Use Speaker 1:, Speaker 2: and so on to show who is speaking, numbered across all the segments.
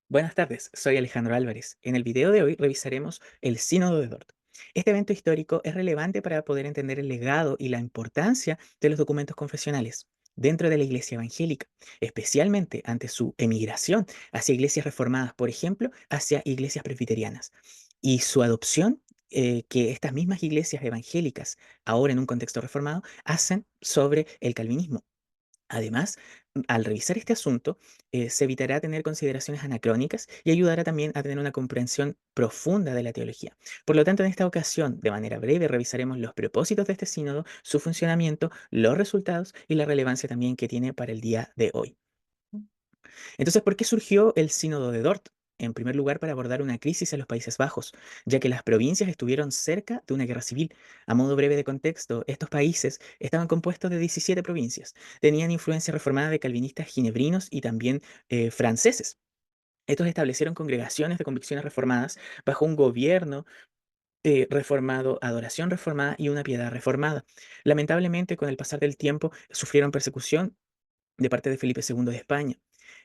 Speaker 1: Buenas tardes, soy Alejandro Álvarez. En el video de hoy revisaremos el Sínodo de Dort. Este evento histórico es relevante para poder entender el legado y la importancia de los documentos confesionales dentro de la Iglesia evangélica, especialmente ante su emigración hacia iglesias reformadas, por ejemplo, hacia iglesias presbiterianas, y su adopción que estas mismas iglesias evangélicas, ahora en un contexto reformado, hacen sobre el calvinismo. Además, al revisar este asunto, se evitará tener consideraciones anacrónicas y ayudará también a tener una comprensión profunda de la teología. Por lo tanto, en esta ocasión, de manera breve, revisaremos los propósitos de este sínodo, su funcionamiento, los resultados y la relevancia también que tiene para el día de hoy. Entonces, ¿por qué surgió el Sínodo de Dort? En primer lugar, para abordar una crisis en los Países Bajos, ya que las provincias estuvieron cerca de una guerra civil. A modo breve de contexto, estos países estaban compuestos de 17 provincias. Tenían influencia reformada de calvinistas ginebrinos y también franceses. Estos establecieron congregaciones de convicciones reformadas bajo un gobierno reformado, adoración reformada y una piedad reformada. Lamentablemente, con el pasar del tiempo, sufrieron persecución de parte de Felipe II de España.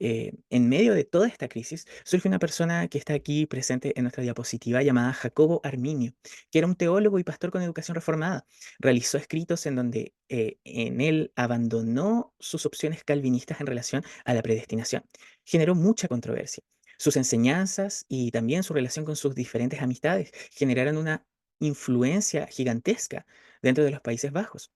Speaker 1: En medio de toda esta crisis, surge una persona que está aquí presente en nuestra diapositiva llamada Jacobo Arminio, que era un teólogo y pastor con educación reformada. Realizó escritos en donde en él abandonó sus opciones calvinistas en relación a la predestinación. Generó mucha controversia. Sus enseñanzas y también su relación con sus diferentes amistades generaron una influencia gigantesca dentro de los Países Bajos.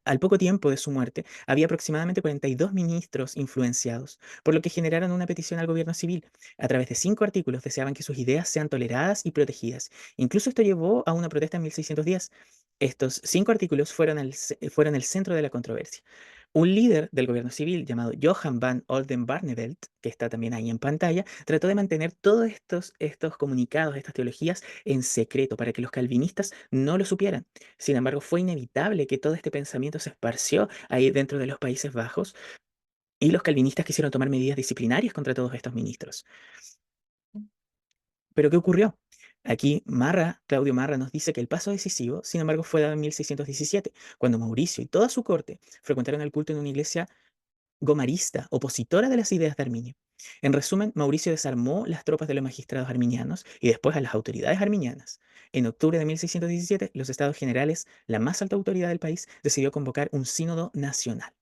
Speaker 1: Al poco tiempo de su muerte, había aproximadamente 42 ministros influenciados, por lo que generaron una petición al gobierno civil. A través de 5 artículos deseaban que sus ideas sean toleradas y protegidas. Incluso esto llevó a una protesta en 1610. Estos 5 artículos fueron el centro de la controversia. Un líder del gobierno civil llamado Johan van Oldenbarnevelt, que está también ahí en pantalla, trató de mantener todos estos comunicados, estas teologías en secreto para que los calvinistas no lo supieran. Sin embargo, fue inevitable que todo este pensamiento se esparció ahí dentro de los Países Bajos y los calvinistas quisieron tomar medidas disciplinarias contra todos estos ministros. Pero ¿qué ocurrió? Aquí Claudio Marra nos dice que el paso decisivo, sin embargo, fue dado en 1617, cuando Mauricio y toda su corte frecuentaron el culto en una iglesia gomarista, opositora de las ideas de Arminio. En resumen, Mauricio desarmó las tropas de los magistrados arminianos y después a las autoridades arminianas. En octubre de 1617, los estados generales, la más alta autoridad del país, decidió convocar un sínodo nacional.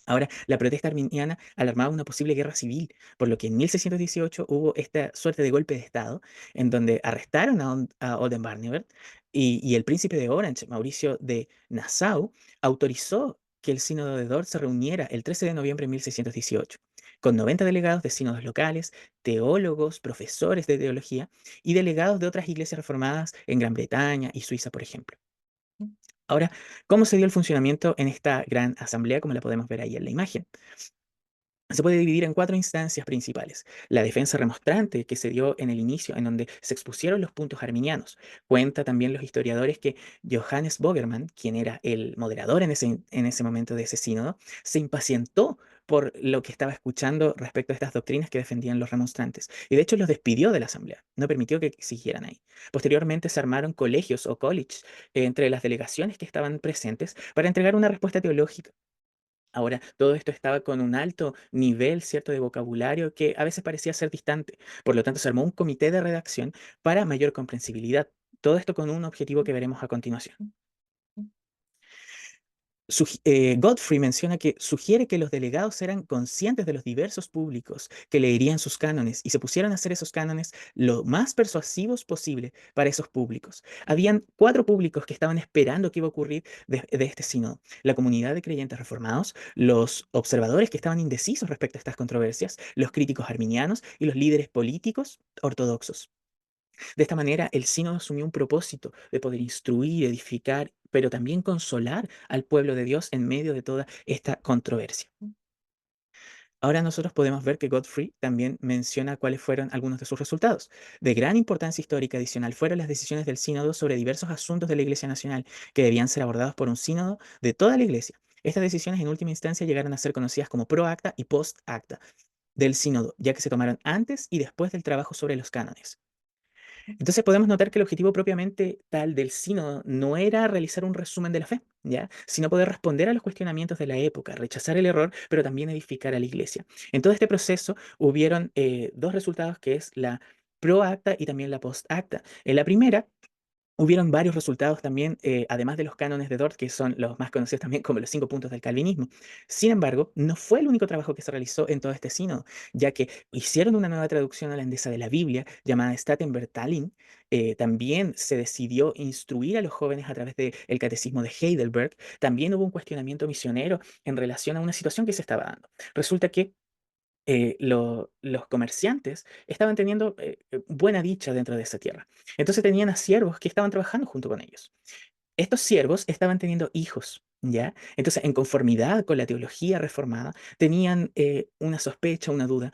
Speaker 1: Ahora, la protesta arminiana alarmaba una posible guerra civil, por lo que en 1618 hubo esta suerte de golpe de Estado, en donde arrestaron a Oldenbarneveldt y el príncipe de Orange, Mauricio de Nassau, autorizó que el sínodo de Dort se reuniera el 13 de noviembre de 1618, con 90 delegados de sínodos locales, teólogos, profesores de teología y delegados de otras iglesias reformadas en Gran Bretaña y Suiza, por ejemplo. Ahora, ¿cómo se dio el funcionamiento en esta gran asamblea, como la podemos ver ahí en la imagen? Se puede dividir en 4 instancias principales. La defensa remonstrante que se dio en el inicio, en donde se expusieron los puntos arminianos. Cuenta también los historiadores que Johannes Bogerman, quien era el moderador en ese momento de ese sínodo, se impacientó por lo que estaba escuchando respecto a estas doctrinas que defendían los remonstrantes. Y de hecho los despidió de la asamblea, no permitió que siguieran ahí. Posteriormente se armaron colegios o college entre las delegaciones que estaban presentes para entregar una respuesta teológica. Ahora, todo esto estaba con un alto nivel, ¿cierto?, de vocabulario que a veces parecía ser distante. Por lo tanto, se armó un comité de redacción para mayor comprensibilidad. Todo esto con un objetivo que veremos a continuación. Godfrey menciona que sugiere que los delegados eran conscientes de los diversos públicos que leerían sus cánones y se pusieron a hacer esos cánones lo más persuasivos posible para esos públicos. Habían 4 públicos que estaban esperando qué iba a ocurrir de este sínodo: la comunidad de creyentes reformados, los observadores que estaban indecisos respecto a estas controversias, los críticos arminianos y los líderes políticos ortodoxos. De esta manera, el sínodo asumió un propósito de poder instruir, edificar, pero también consolar al pueblo de Dios en medio de toda esta controversia. Ahora nosotros podemos ver que Godfrey también menciona cuáles fueron algunos de sus resultados. De gran importancia histórica adicional fueron las decisiones del sínodo sobre diversos asuntos de la Iglesia Nacional que debían ser abordados por un sínodo de toda la Iglesia. Estas decisiones en última instancia llegaron a ser conocidas como pro acta y post acta del sínodo, ya que se tomaron antes y después del trabajo sobre los cánones. Entonces podemos notar que el objetivo propiamente tal del sínodo no era realizar un resumen de la fe, ¿ya? Sino poder responder a los cuestionamientos de la época, rechazar el error, pero también edificar a la iglesia. En todo este proceso hubieron dos resultados, que es la pro acta y también la post acta. En la primera, hubieron varios resultados también, además de los cánones de Dort, que son los más conocidos también como los 5 puntos del calvinismo. Sin embargo, no fue el único trabajo que se realizó en todo este sínodo, ya que hicieron una nueva traducción holandesa de la Biblia llamada Statenvertaling. También se decidió instruir a los jóvenes a través del catecismo de Heidelberg. También hubo un cuestionamiento misionero en relación a una situación que se estaba dando. Resulta que los comerciantes estaban teniendo buena dicha dentro de esa tierra. Entonces tenían a siervos que estaban trabajando junto con ellos. Estos siervos estaban teniendo hijos, ¿ya? Entonces, en conformidad con la teología reformada, tenían una sospecha, una duda.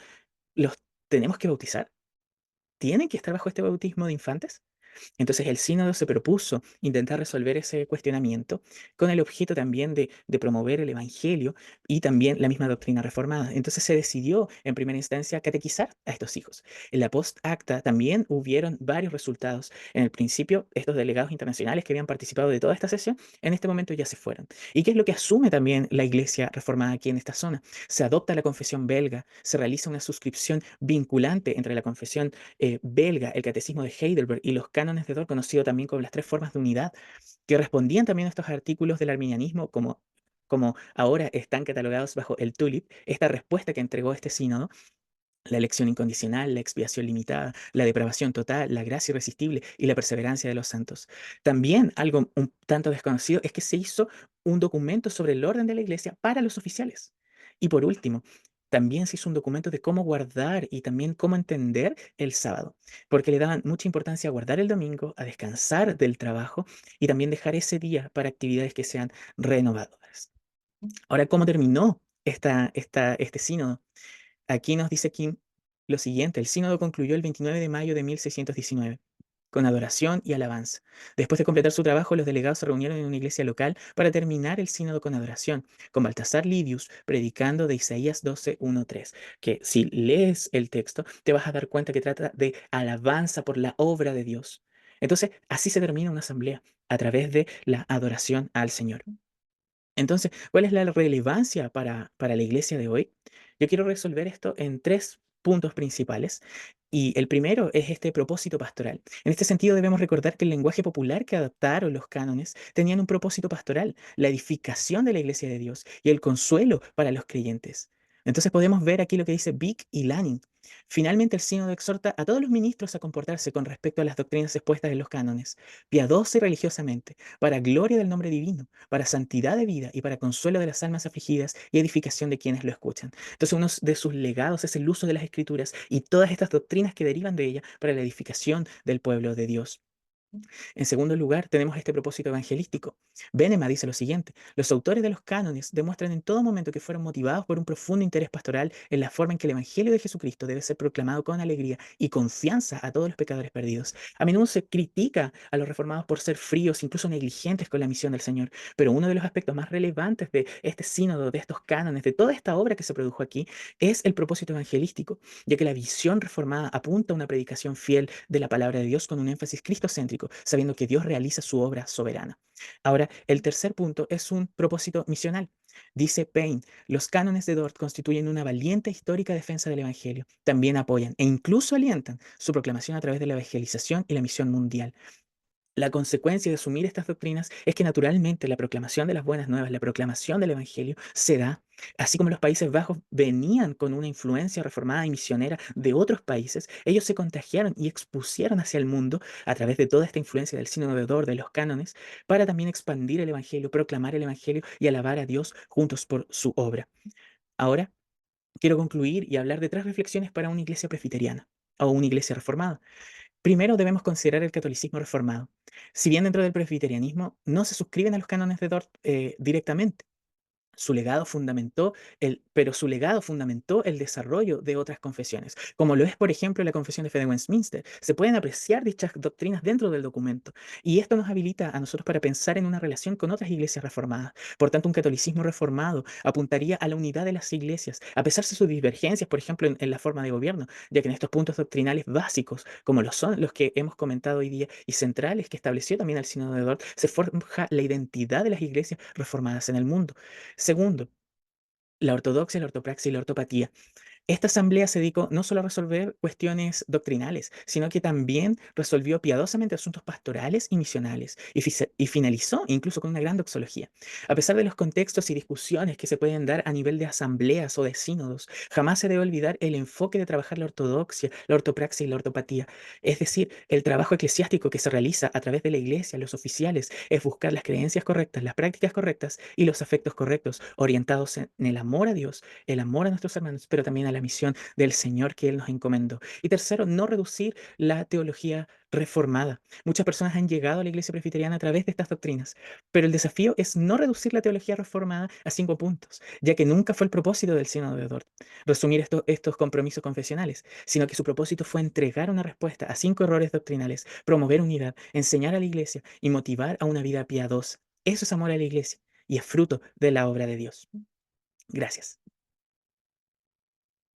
Speaker 1: ¿Los tenemos que bautizar? ¿Tienen que estar bajo este bautismo de infantes? Entonces el sínodo se propuso intentar resolver ese cuestionamiento con el objeto también de promover el Evangelio y también la misma doctrina reformada. Entonces se decidió en primera instancia catequizar a estos hijos. En la post-acta también hubieron varios resultados. En el principio, estos delegados internacionales que habían participado de toda esta sesión, en este momento ya se fueron. ¿Y qué es lo que asume también la Iglesia reformada aquí en esta zona? Se adopta la confesión belga, se realiza una suscripción vinculante entre la confesión belga, el catecismo de Heidelberg y los cánones de Dort, conocido también como las tres formas de unidad, que respondían también a estos artículos del arminianismo como ahora están catalogados bajo el TULIP, esta respuesta que entregó este sínodo: la elección incondicional, la expiación limitada, la depravación total, la gracia irresistible y la perseverancia de los santos. También algo un tanto desconocido es que se hizo un documento sobre el orden de la iglesia para los oficiales. Y por último, también se hizo un documento de cómo guardar y también cómo entender el sábado, porque le daban mucha importancia a guardar el domingo, a descansar del trabajo y también dejar ese día para actividades que sean renovadoras. Ahora, ¿cómo terminó este sínodo? Aquí nos dice Kim lo siguiente: el sínodo concluyó el 29 de mayo de 1619 con adoración y alabanza. Después de completar su trabajo, los delegados se reunieron en una iglesia local para terminar el sínodo con adoración, con Baltasar Livius predicando de Isaías 12, 1-3, que si lees el texto te vas a dar cuenta que trata de alabanza por la obra de Dios. Entonces, así se termina una asamblea, a través de la adoración al Señor. Entonces, ¿cuál es la relevancia para la iglesia de hoy? Yo quiero resolver esto en tres puntos principales. Y el primero es este propósito pastoral. En este sentido, debemos recordar que el lenguaje popular que adaptaron los cánones tenían un propósito pastoral: la edificación de la iglesia de Dios y el consuelo para los creyentes. Entonces podemos ver aquí lo que dice Vic y Lanning. Finalmente, el sínodo exhorta a todos los ministros a comportarse con respecto a las doctrinas expuestas en los cánones, piadosa y religiosamente, para gloria del nombre divino, para santidad de vida y para consuelo de las almas afligidas y edificación de quienes lo escuchan. Entonces, uno de sus legados es el uso de las escrituras y todas estas doctrinas que derivan de ella para la edificación del pueblo de Dios. En segundo lugar, tenemos este propósito evangelístico. Benema dice lo siguiente: los autores de los cánones demuestran en todo momento que fueron motivados por un profundo interés pastoral en la forma en que el Evangelio de Jesucristo debe ser proclamado con alegría y confianza a todos los pecadores perdidos. A menudo se critica a los reformados por ser fríos, incluso negligentes con la misión del Señor, pero uno de los aspectos más relevantes de este sínodo, de estos cánones, de toda esta obra que se produjo aquí, es el propósito evangelístico, ya que la visión reformada apunta a una predicación fiel de la palabra de Dios con un énfasis cristocéntrico, sabiendo que Dios realiza su obra soberana. Ahora, el tercer punto es un propósito misional. Dice Payne: los cánones de Dort constituyen una valiente e histórica defensa del Evangelio. También apoyan e incluso alientan su proclamación a través de la evangelización y la misión mundial. La consecuencia de asumir estas doctrinas es que naturalmente la proclamación de las buenas nuevas, la proclamación del Evangelio se da. Así como los Países Bajos venían con una influencia reformada y misionera de otros países, ellos se contagiaron y expusieron hacia el mundo a través de toda esta influencia del sínodo de Dort, de los cánones, para también expandir el Evangelio, proclamar el Evangelio y alabar a Dios juntos por su obra. Ahora quiero concluir y hablar de tres reflexiones para una iglesia presbiteriana o una iglesia reformada. Primero, debemos considerar el catolicismo reformado. Si bien dentro del presbiterianismo no se suscriben a los cánones de Dort directamente, Su legado fundamentó el desarrollo de otras confesiones, como lo es, por ejemplo, la Confesión de Fe de Westminster. Se pueden apreciar dichas doctrinas dentro del documento, y esto nos habilita a nosotros para pensar en una relación con otras iglesias reformadas. Por tanto, un catolicismo reformado apuntaría a la unidad de las iglesias, a pesar de sus divergencias, por ejemplo, en la forma de gobierno, ya que en estos puntos doctrinales básicos, como lo son los que hemos comentado hoy día y centrales que estableció también el Sínodo de Dort, se forja la identidad de las iglesias reformadas en el mundo. Segundo, la ortodoxia, la ortopraxia y la ortopatía. Esta asamblea se dedicó no solo a resolver cuestiones doctrinales, sino que también resolvió piadosamente asuntos pastorales y misionales, y finalizó incluso con una gran doxología. A pesar de los contextos y discusiones que se pueden dar a nivel de asambleas o de sínodos, jamás se debe olvidar el enfoque de trabajar la ortodoxia, la ortopraxia y la ortopatía. Es decir, el trabajo eclesiástico que se realiza a través de la iglesia, los oficiales, es buscar las creencias correctas, las prácticas correctas y los afectos correctos, orientados en el amor a Dios, el amor a nuestros hermanos, pero también a la misión del Señor que Él nos encomendó. Y tercero, no reducir la teología reformada. Muchas personas han llegado a la iglesia presbiteriana a través de estas doctrinas, pero el desafío es no reducir la teología reformada a 5 puntos, ya que nunca fue el propósito del Sínodo de Dort resumir estos compromisos confesionales, sino que su propósito fue entregar una respuesta a 5 errores doctrinales, promover unidad, enseñar a la iglesia y motivar a una vida piadosa. Eso es amor a la iglesia y es fruto de la obra de Dios. Gracias.